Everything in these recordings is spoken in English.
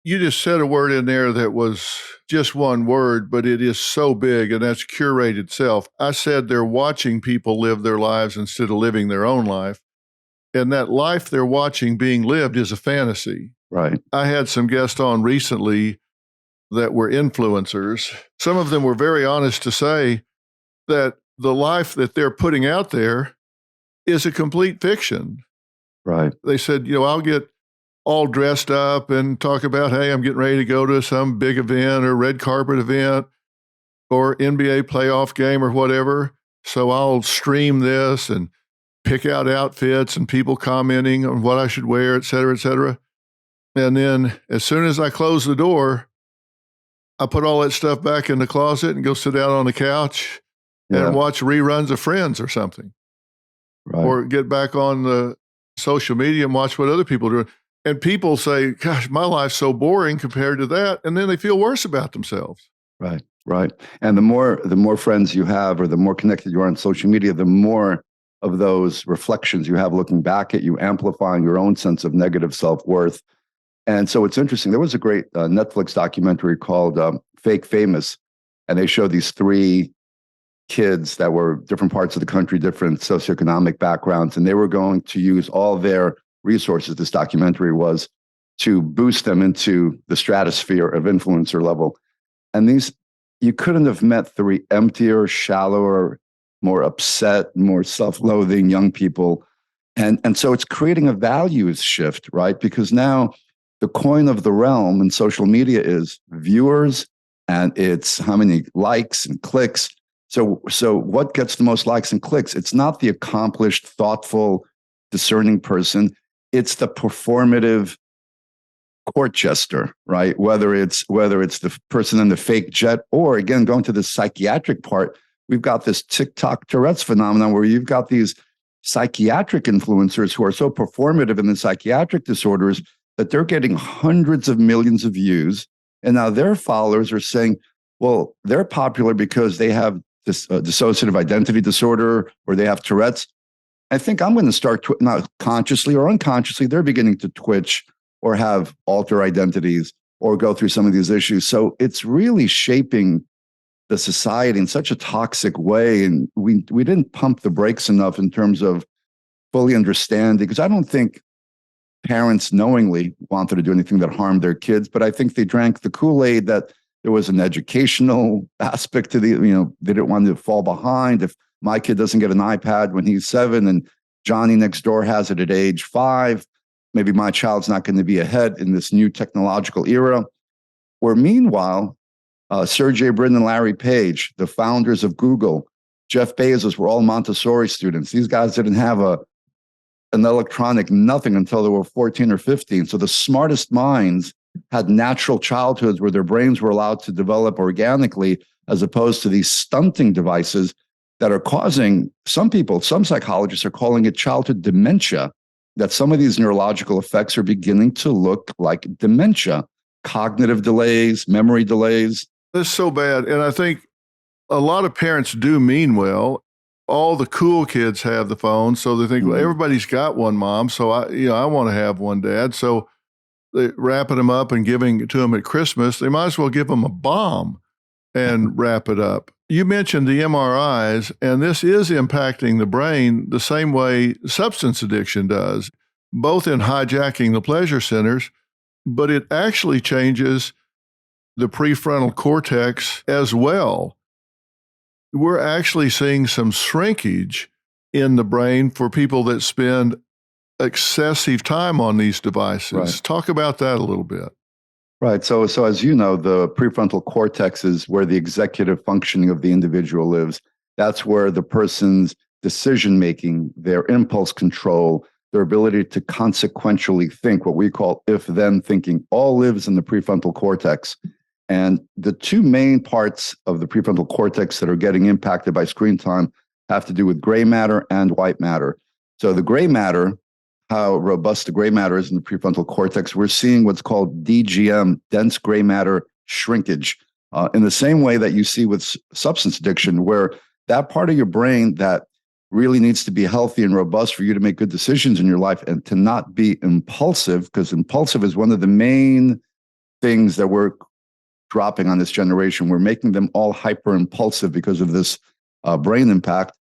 You just said a word in there that was just one word, but it is so big, and that's curated self. I said they're watching people live their lives instead of living their own life. And that life they're watching being lived is a fantasy. Right. I had some guests on recently that were influencers. Some of them were very honest to say that the life that they're putting out there is a complete fiction. Right. They said, I'll get all dressed up and talk about, hey, I'm getting ready to go to some big event or red carpet event or NBA playoff game or whatever. So I'll stream this and pick out outfits and people commenting on what I should wear, et cetera, et cetera. And then as soon as I close the door, I put all that stuff back in the closet and go sit down on the couch and watch reruns of Friends or something. Right. Or get back on the social media and watch what other people are doing. And people say, gosh, my life's so boring compared to that. And then they feel worse about themselves. Right, right. And the more friends you have or the more connected you are on social media, the more of those reflections you have looking back at you, amplifying your own sense of negative self-worth. And so it's interesting. There was a great Netflix documentary called Fake Famous, and they showed these three kids that were different parts of the country, different socioeconomic backgrounds, and they were going to use all their resources, this documentary was, to boost them into the stratosphere of influencer level. And these, you couldn't have met three emptier, shallower, more upset, more self-loathing young people. And so it's creating a values shift, right? Because now the coin of the realm in social media is viewers, and it's how many likes and clicks. So what gets the most likes and clicks? It's not the accomplished, thoughtful, discerning person. It's the performative court jester, right? Whether it's the person in the fake jet, or again, going to the psychiatric part, we've got this TikTok Tourette's phenomenon where you've got these psychiatric influencers who are so performative in the psychiatric disorders that they're getting hundreds of millions of views. And now their followers are saying, well, they're popular because they have this dissociative identity disorder or they have Tourette's. I think I'm going to start, not consciously or unconsciously, they're beginning to twitch or have alter identities or go through some of these issues. So it's really shaping the society in such a toxic way. And we didn't pump the brakes enough in terms of fully understanding, because I don't think parents knowingly wanted to do anything that harmed their kids, but I think they drank the Kool-Aid that there was an educational aspect to they didn't want to fall behind. If my kid doesn't get an iPad when he's 7 and Johnny next door has it at age 5, maybe my child's not going to be ahead in this new technological era. Where meanwhile, Sergey Brin and Larry Page, the founders of Google, Jeff Bezos, were all Montessori students. These guys didn't have an electronic nothing until they were 14 or 15. So the smartest minds had natural childhoods where their brains were allowed to develop organically, as opposed to these stunting devices that are causing, some psychologists are calling it childhood dementia, that some of these neurological effects are beginning to look like dementia, cognitive delays, memory delays. That's so bad. And I think a lot of parents do mean well. All the cool kids have the phone, so they think, well, everybody's got one, mom, so I want to have one, dad. So they wrapping them up and giving it to them at Christmas. They might as well give them a bomb and wrap it up. You mentioned the MRIs, and this is impacting the brain the same way substance addiction does, both in hijacking the pleasure centers, but it actually changes the prefrontal cortex as well. We're actually seeing some shrinkage in the brain for people that spend excessive time on these devices. Right. Talk about that a little bit. Right. So as you know, the prefrontal cortex is where the executive functioning of the individual lives. That's where the person's decision-making, their impulse control, their ability to consequentially think, what we call if-then thinking, all lives in the prefrontal cortex. And the two main parts of the prefrontal cortex that are getting impacted by screen time have to do with gray matter and white matter. So the gray matter, how robust the gray matter is in the prefrontal cortex, we're seeing what's called DGM, dense gray matter shrinkage, in the same way that you see with substance addiction, where that part of your brain that really needs to be healthy and robust for you to make good decisions in your life and to not be impulsive, because impulsive is one of the main things that we're dropping on this generation. We're making them all hyper impulsive because of this brain impact.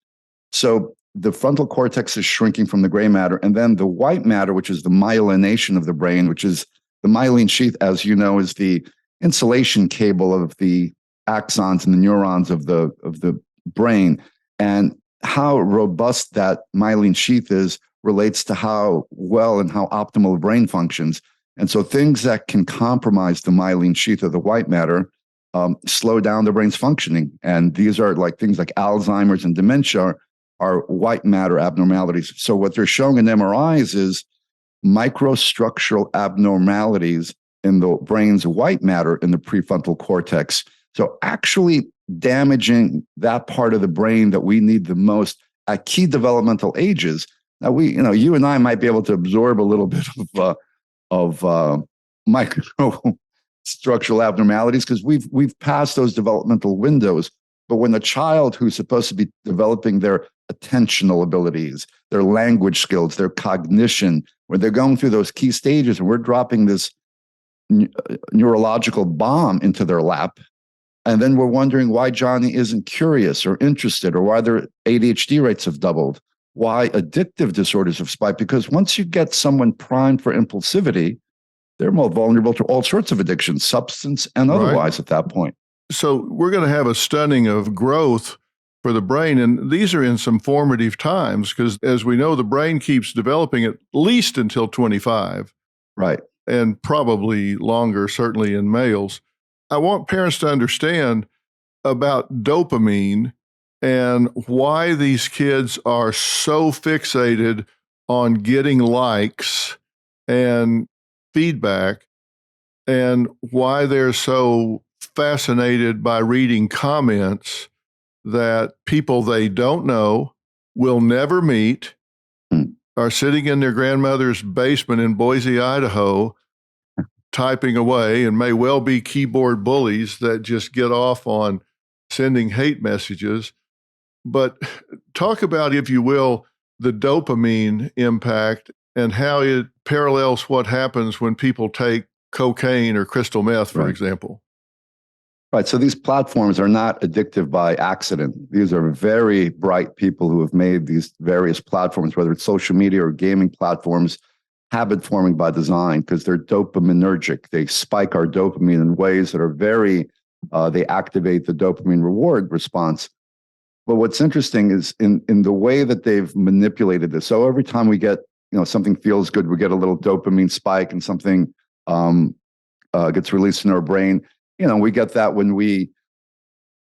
So the frontal cortex is shrinking from the gray matter. And then the white matter, which is the myelination of the brain, which is the myelin sheath, as you know, is the insulation cable of the axons and the neurons of the brain. And how robust that myelin sheath is relates to how well and how optimal the brain functions. And so things that can compromise the myelin sheath of the white matter slow down the brain's functioning. And these are like things like Alzheimer's and dementia are white matter abnormalities. So what they're showing in MRIs is microstructural abnormalities in the brain's white matter in the prefrontal cortex. So actually damaging that part of the brain that we need the most at key developmental ages. Now you and I might be able to absorb a little bit of microstructural abnormalities because we've passed those developmental windows. But when a child who's supposed to be developing their attentional abilities, their language skills, their cognition, when they're going through those key stages, and we're dropping this neurological bomb into their lap, and then we're wondering why Johnny isn't curious or interested, or why their ADHD rates have doubled, why addictive disorders have spiked. Because once you get someone primed for impulsivity, they're more vulnerable to all sorts of addictions, substance and otherwise at that point. So we're going to have a stunning of growth for the brain. And these are in some formative times because, as we know, the brain keeps developing at least until 25. Right. And probably longer, certainly in males. I want parents to understand about dopamine and why these kids are so fixated on getting likes and feedback, and why they're so fascinated by reading comments that people they don't know, will never meet, are sitting in their grandmother's basement in Boise, Idaho, typing away, and may well be keyboard bullies that just get off on sending hate messages. But talk about, if you will, the dopamine impact and how it parallels what happens when people take cocaine or crystal meth, for example. Right. So these platforms are not addictive by accident. These are very bright people who have made these various platforms, whether it's social media or gaming platforms, habit forming by design, because they're dopaminergic. They spike our dopamine in ways that are very, they activate the dopamine reward response. But what's interesting is in the way that they've manipulated this. So every time we get, something feels good, we get a little dopamine spike and something gets released in our brain. We get that when we,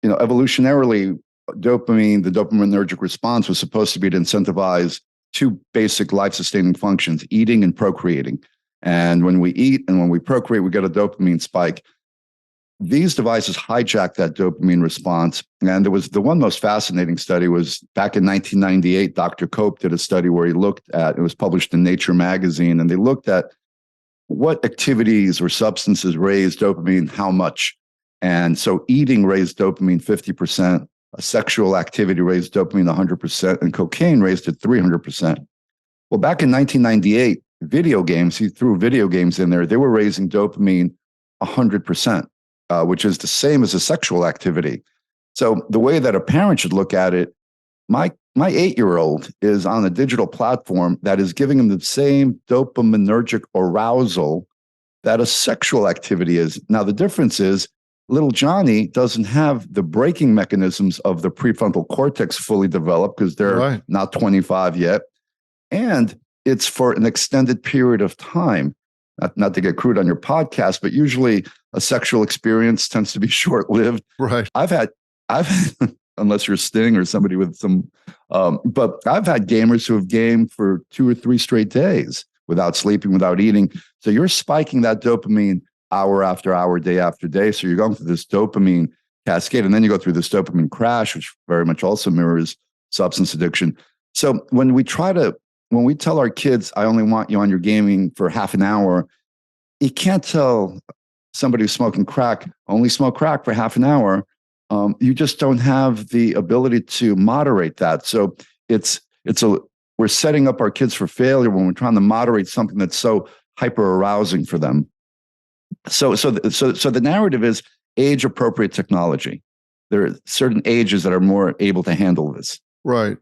evolutionarily, dopamine, the dopaminergic response was supposed to be to incentivize two basic life-sustaining functions, eating and procreating. And when we eat and when we procreate, we get a dopamine spike. These devices hijack that dopamine response. And there was the one most fascinating study was back in 1998, Dr. Cope did a study where he looked at, it was published in Nature magazine, and they looked at what activities or substances raise dopamine, how much. And so eating raised dopamine 50%, sexual activity raised dopamine 100%, and cocaine raised it 300%. Well, back in 1998, video games, he threw video games in there, they were raising dopamine 100%, which is the same as a sexual activity. So the way that a parent should look at it, my 8-year-old is on a digital platform that is giving him the same dopaminergic arousal that a sexual activity is. Now, the difference is little Johnny doesn't have the braking mechanisms of the prefrontal cortex fully developed because they're not 25 yet. And it's for an extended period of time. Not to get crude on your podcast, but usually a sexual experience tends to be short-lived. Right. I've had unless you're Sting or somebody with some, but I've had gamers who have gamed for 2 or 3 straight days without sleeping, without eating. So you're spiking that dopamine hour after hour, day after day. So you're going through this dopamine cascade, and then you go through this dopamine crash, which very much also mirrors substance addiction. So when we tell our kids, I only want you on your gaming for half an hour, you can't tell somebody who's smoking crack, only smoke crack for half an hour. You just don't have the ability to moderate that. So we're setting up our kids for failure when we're trying to moderate something that's so hyper arousing for them. So the narrative is age appropriate technology. There are certain ages that are more able to handle this. Right.